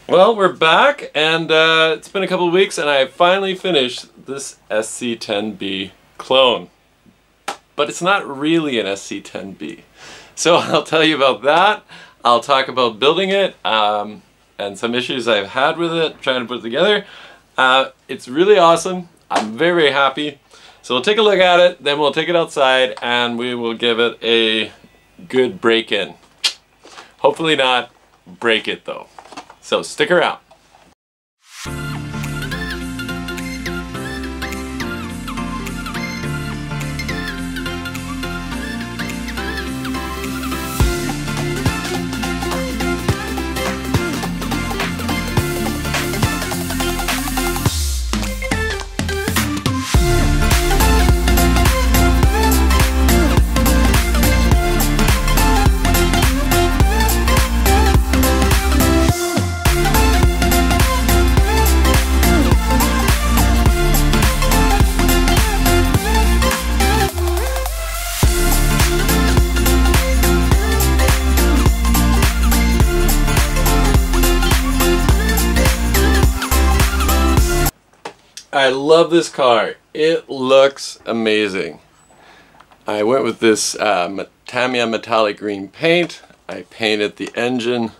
Well, we're back, and it's been a couple of weeks, and I finally finished this SC10B clone. But it's not really an SC10B. So I'll tell you about that. I'll talk about building it, and some issues I've had with it, trying to put it together. It's really awesome. I'm very, very happy. So we'll take a look at it, then we'll take it outside, and we will give it a good break-in. Hopefully not break it, though. So stick around. I love this car. It looks amazing. I went with this Tamiya metallic green paint. I painted the engine,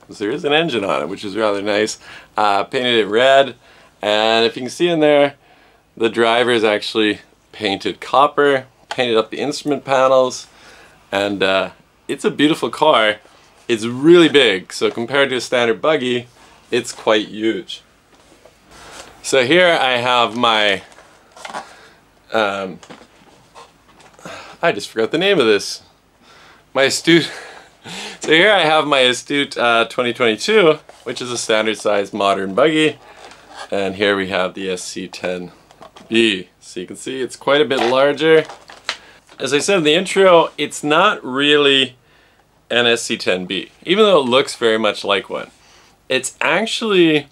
because there is an engine on it, which is rather nice. Painted it red, and if you can see in there, the driver is actually painted copper. Painted up the instrument panels, and it's a beautiful car. It's really big, so compared to a standard buggy, it's quite huge. So here I have my, I just forgot the name of this. My Astute. So here I have my Astute 2022, which is a standard size modern buggy. And here we have the SC10B. So you can see it's quite a bit larger. As I said in the intro, it's not really an SC10B, even though it looks very much like one. It's actually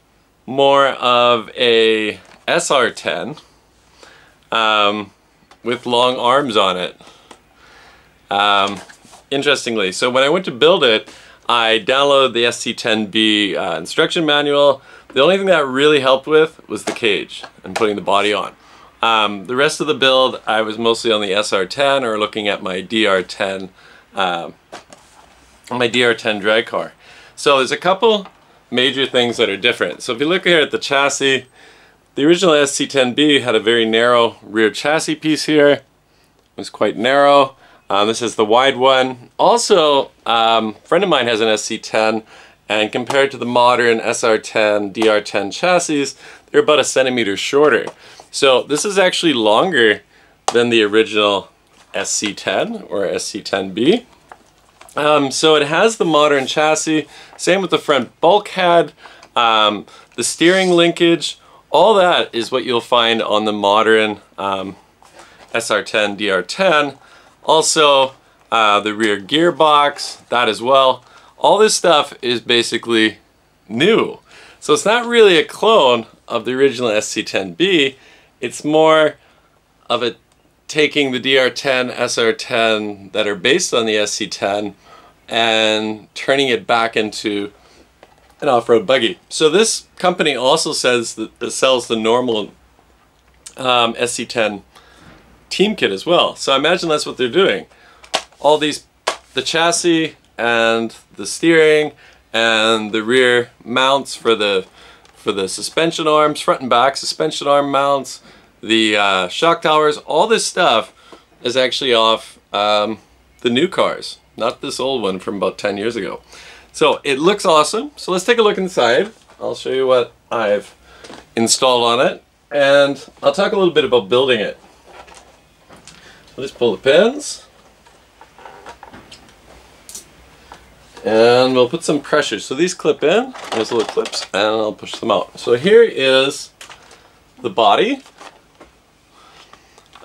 more of a SR10 with long arms on it. Interestingly, so when I went to build it, I downloaded the SC10B instruction manual. The only thing that really helped with was the cage and putting the body on. The rest of the build, I was mostly on the SR10 or looking at my DR10 drag car. So there's a couple major things that are different. So if you look here at the chassis, the original SC10B had a very narrow rear chassis piece here. It was quite narrow. This is the wide one. Also, a friend of mine has an SC10, and compared to the modern SR10, DR10 chassis, they're about 1 centimeter shorter. So this is actually longer than the original SC10 or SC10B. So it has the modern chassis, same with the front bulkhead, the steering linkage, all that is what you'll find on the modern SR10, DR10. Also the rear gearbox, that as well. All this stuff is basically new. So it's not really a clone of the original SC10B, it's more of a taking the DR10, SR10 that are based on the SC10 and turning it back into an off-road buggy. So this company also says that it sells the normal SC10 team kit as well. So I imagine that's what they're doing. All these, the chassis and the steering and the rear mounts for the suspension arms, front and back suspension arm mounts, the shock towers, all this stuff is actually off the new cars, not this old one from about 10 years ago. So it looks awesome. So let's take a look inside. I'll show you what I've installed on it, and I'll talk a little bit about building it. I'll just pull the pins, and we'll put some pressure. So these clip in, there's little clips, and I'll push them out. So here is the body.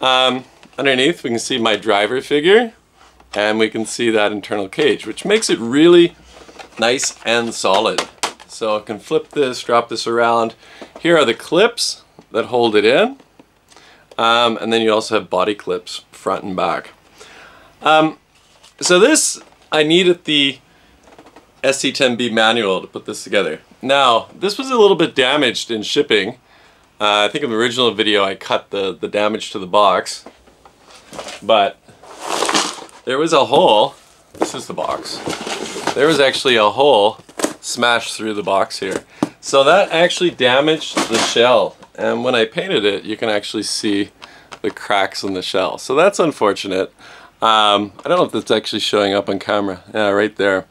Underneath we can see my driver figure, and we can see that internal cage, which makes it really nice and solid. So I can flip this, drop this around. Here are the clips that hold it in, and then you also have body clips front and back. So this, I needed the SC10B manual to put this together. Now, this was a little bit damaged in shipping. I think in the original video I cut the damage to the box, but there was a hole. This is the box. There was actually a hole smashed through the box here. So that actually damaged the shell, and when I painted it, you can actually see the cracks in the shell. So that's unfortunate. I don't know if that's actually showing up on camera. Yeah, right there.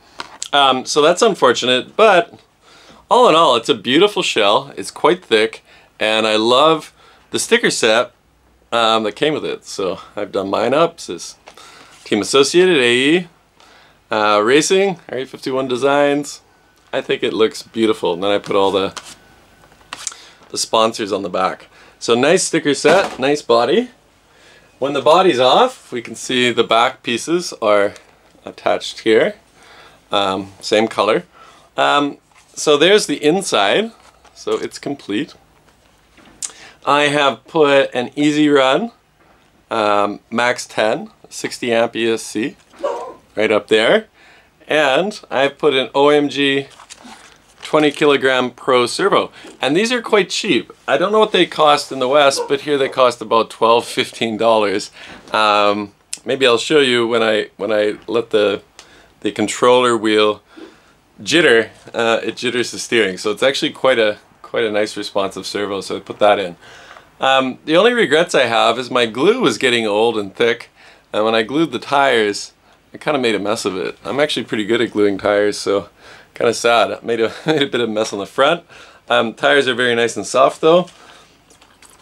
So that's unfortunate, but all in all, it's a beautiful shell. It's quite thick, and I love the sticker set that came with it. So I've done mine up. This is Team Associated, AE, Racing, RE51 Designs. I think it looks beautiful. And then I put all the sponsors on the back. So nice sticker set, nice body. When the body's off, we can see the back pieces are attached here. Same color. So there's the inside. So it's complete. I have put an Easy Run Max 10 60 amp ESC right up there, and I've put an OMG 20 kilogram Pro servo, and these are quite cheap. I don't know what they cost in the West, but here they cost about $12–15. Maybe I'll show you when I let the controller wheel jitter. It jitters the steering, so it's actually quite a nice responsive servo, so I put that in. The only regrets I have is my glue was getting old and thick, and when I glued the tires, I kind of made a mess of it. I'm actually pretty good at gluing tires, so kind of sad. I made a bit of a mess on the front. Tires are very nice and soft though.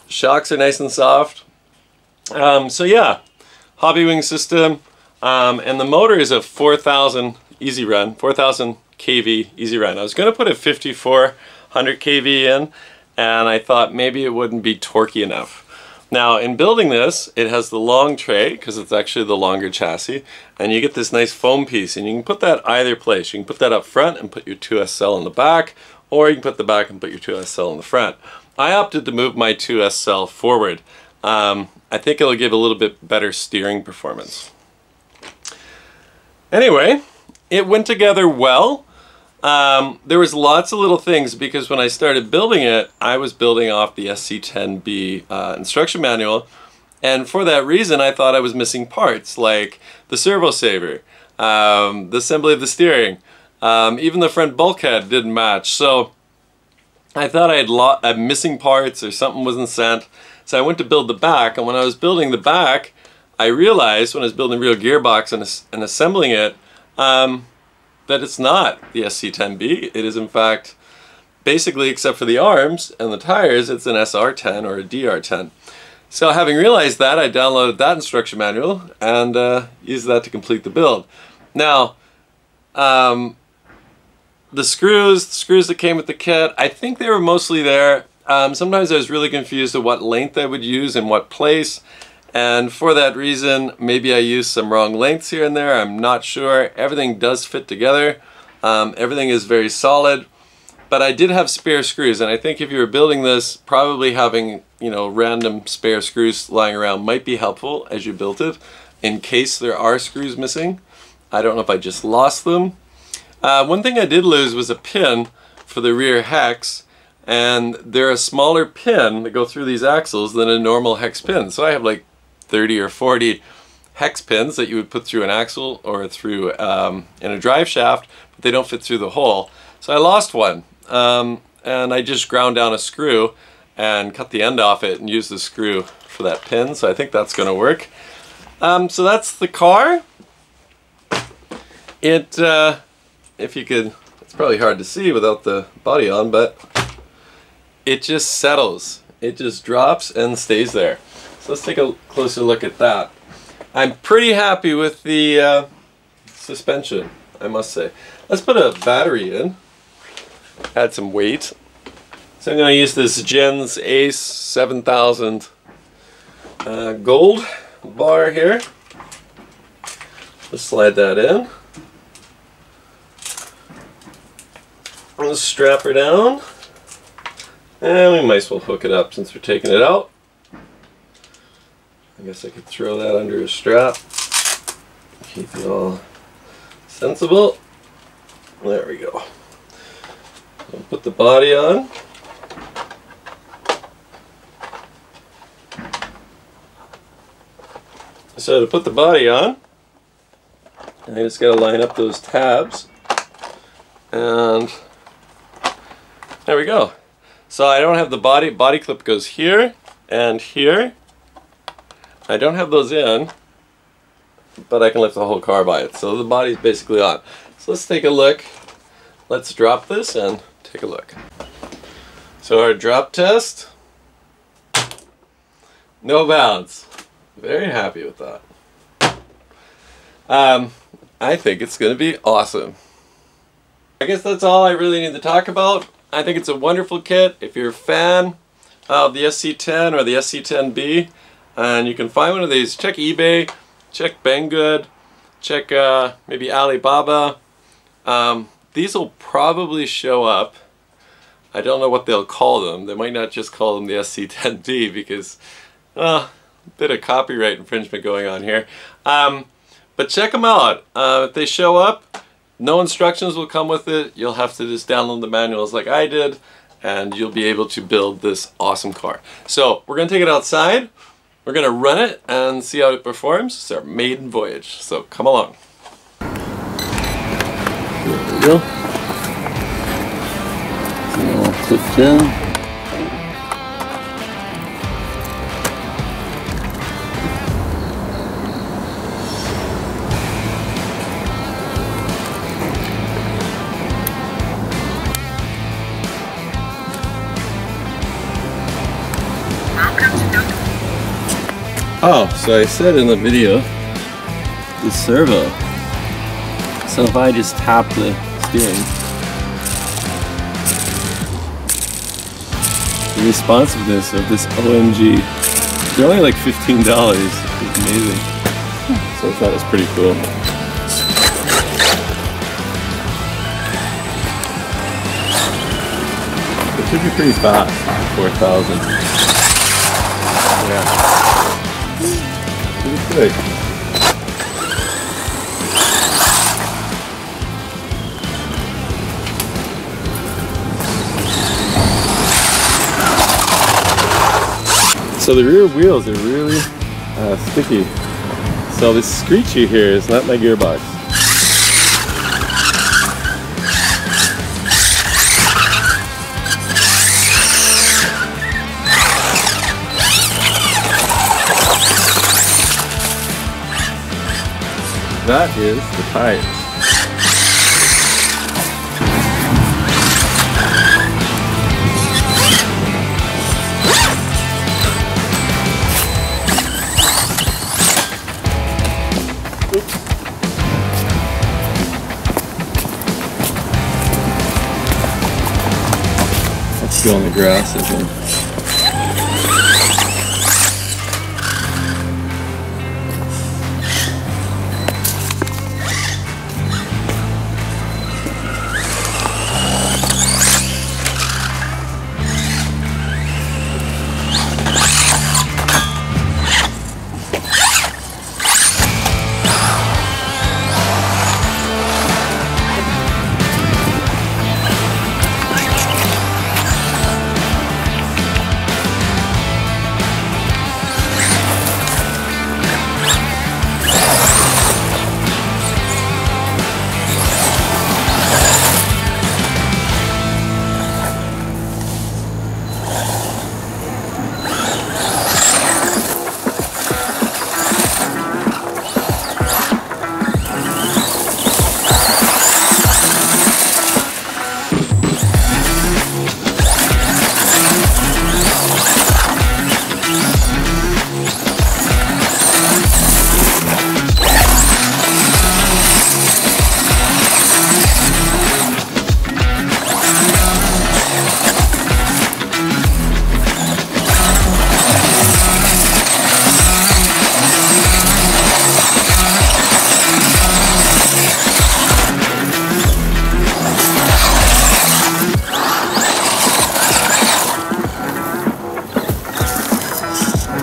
Shocks are nice and soft. So yeah, Hobbywing system, and the motor is a 4,000 Easy Run, 4,000 kV Easy Run. I was going to put a 5,400 kV in, and I thought maybe it wouldn't be torquey enough. Now in building this, it has the long tray because it's actually the longer chassis, and you get this nice foam piece, and you can put that either place. You can put that up front and put your 2S cell in the back, or you can put the back and put your 2S cell in the front. I opted to move my 2S cell forward. I think it'll give a little bit better steering performance. Anyway, it went together well. There was lots of little things because when I started building it, I was building off the SC10B instruction manual, and for that reason I thought I was missing parts like the servo saver, the assembly of the steering, even the front bulkhead didn't match. So I thought I had missing parts or something wasn't sent. So I went to build the back, and when I was building the back, I realized when I was building the rear gearbox and assembling it, that it's not the SC10B. It is in fact, basically except for the arms and the tires, it's an SR10 or a DR10. So having realized that, I downloaded that instruction manual and used that to complete the build. Now, the screws that came with the kit, I think they were mostly there. Sometimes I was really confused at what length I would use in what place. And for that reason, maybe I used some wrong lengths here and there. I'm not sure. Everything does fit together. Everything is very solid. But I did have spare screws, and I think if you were building this, probably having, you know, random spare screws lying around might be helpful as you built it, in case there are screws missing. I don't know if I just lost them. One thing I did lose was a pin for the rear hex, and they're a smaller pin that go through these axles than a normal hex pin. So I have like 30 or 40 hex pins that you would put through an axle or through in a drive shaft, but they don't fit through the hole. So I lost one, and I just ground down a screw and cut the end off it and used the screw for that pin. So I think that's going to work. So that's the car. It, if you could, it's probably hard to see without the body on, but it just settles. It just drops and stays there. So let's take a closer look at that. I'm pretty happy with the suspension, I must say. Let's put a battery in, add some weight. So I'm going to use this Gens Ace 7000 gold bar here. Let's slide that in. Let's strap her down. And we might as well hook it up since we're taking it out. I guess I could throw that under a strap. Keep it all sensible. There we go. I'll put the body on. So to put the body on, I just got to line up those tabs, and there we go. So I don't have the body clip goes here and here. I don't have those in, but I can lift the whole car by it. So the body's basically on. So let's take a look. Let's drop this and take a look. So our drop test, no bounce. Very happy with that. I think it's going to be awesome. I guess that's all I really need to talk about. I think it's a wonderful kit. If you're a fan of the SC10 or the SC10B, and you can find one of these, check eBay, check Banggood, check maybe Alibaba. These will probably show up. I don't know what they'll call them. They might not just call them the SC10B because a bit of copyright infringement going on here. But check them out. If they show up, no instructions will come with it. You'll have to just download the manuals like I did, and you'll be able to build this awesome car. So we're going to take it outside. We're going to run it and see how it performs. It's our maiden voyage. So come along. There we go. So all clipped in. Oh, so I said in the video, the servo. So if I just tap the steering, the responsiveness of this OMG, they're only like $15, it's amazing. So I thought it was pretty cool. It should be pretty fast, 4,000. Yeah. Pretty good. So the rear wheels are really sticky. So this screechy here is not my gearbox. That is the tires. Oops. Let's go on the grass again.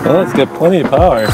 Well, it's got plenty of power.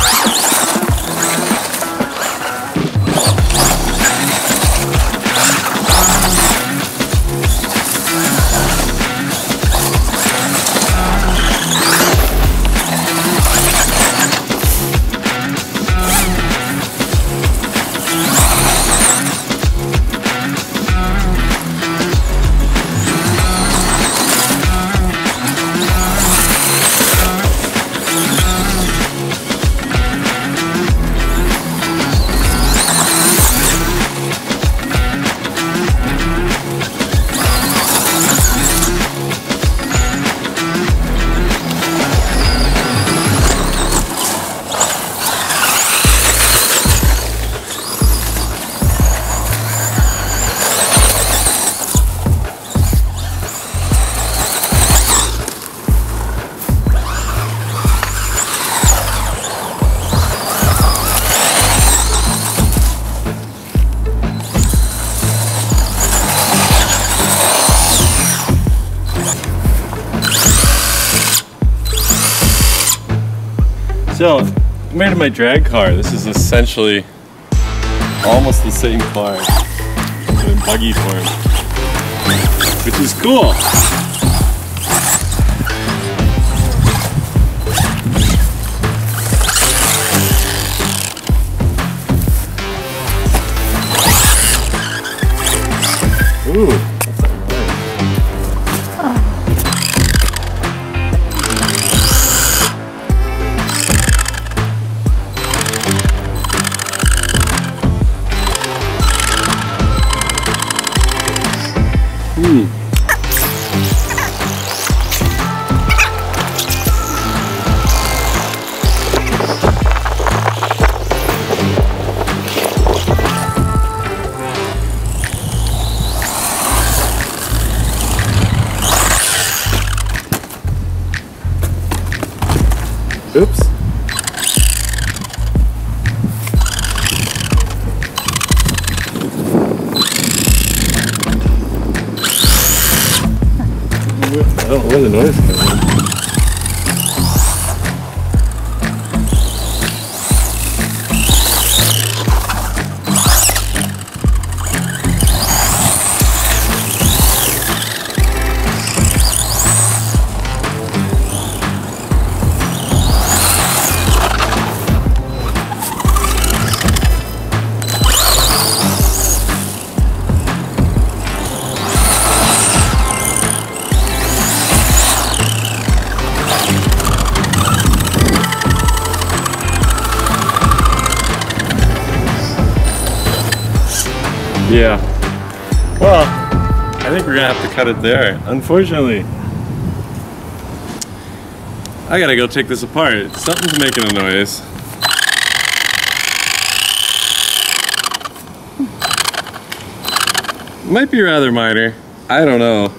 So, compared to my drag car, this is essentially almost the same car, but in buggy form, which is cool. Ooh. Oops. I don't know where the noise comes from. Yeah. Well, I think we're gonna have to cut it there. Unfortunately, I gotta go take this apart. Something's making a noise. Might be rather minor. I don't know.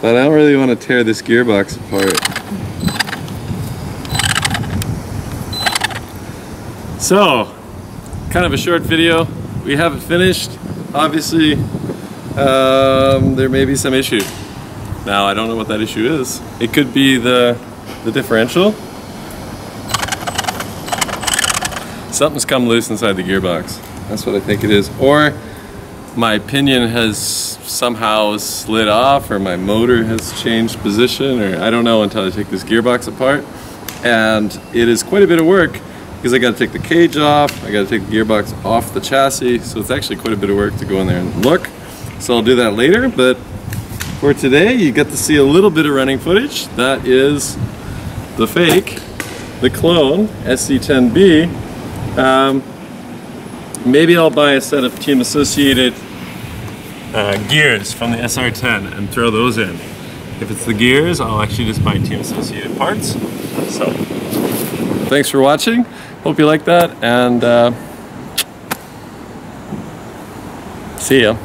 But I don't really want to tear this gearbox apart. So, kind of a short video. We have it finished. Obviously, there may be some issue. Now, I don't know what that issue is. It could be the differential. Something's come loose inside the gearbox. That's what I think it is. Or my pinion has somehow slid off, or my motor has changed position, or I don't know until I take this gearbox apart. And it is quite a bit of work, because I got to take the cage off, I got to take the gearbox off the chassis, so it's actually quite a bit of work to go in there and look. So I'll do that later, but for today you get to see a little bit of running footage. That is the fake, the clone, SC10B. Maybe I'll buy a set of Team Associated gears from the SR10 and throw those in. If it's the gears, I'll actually just buy Team Associated parts. So, thanks for watching. Hope you like that, and see ya.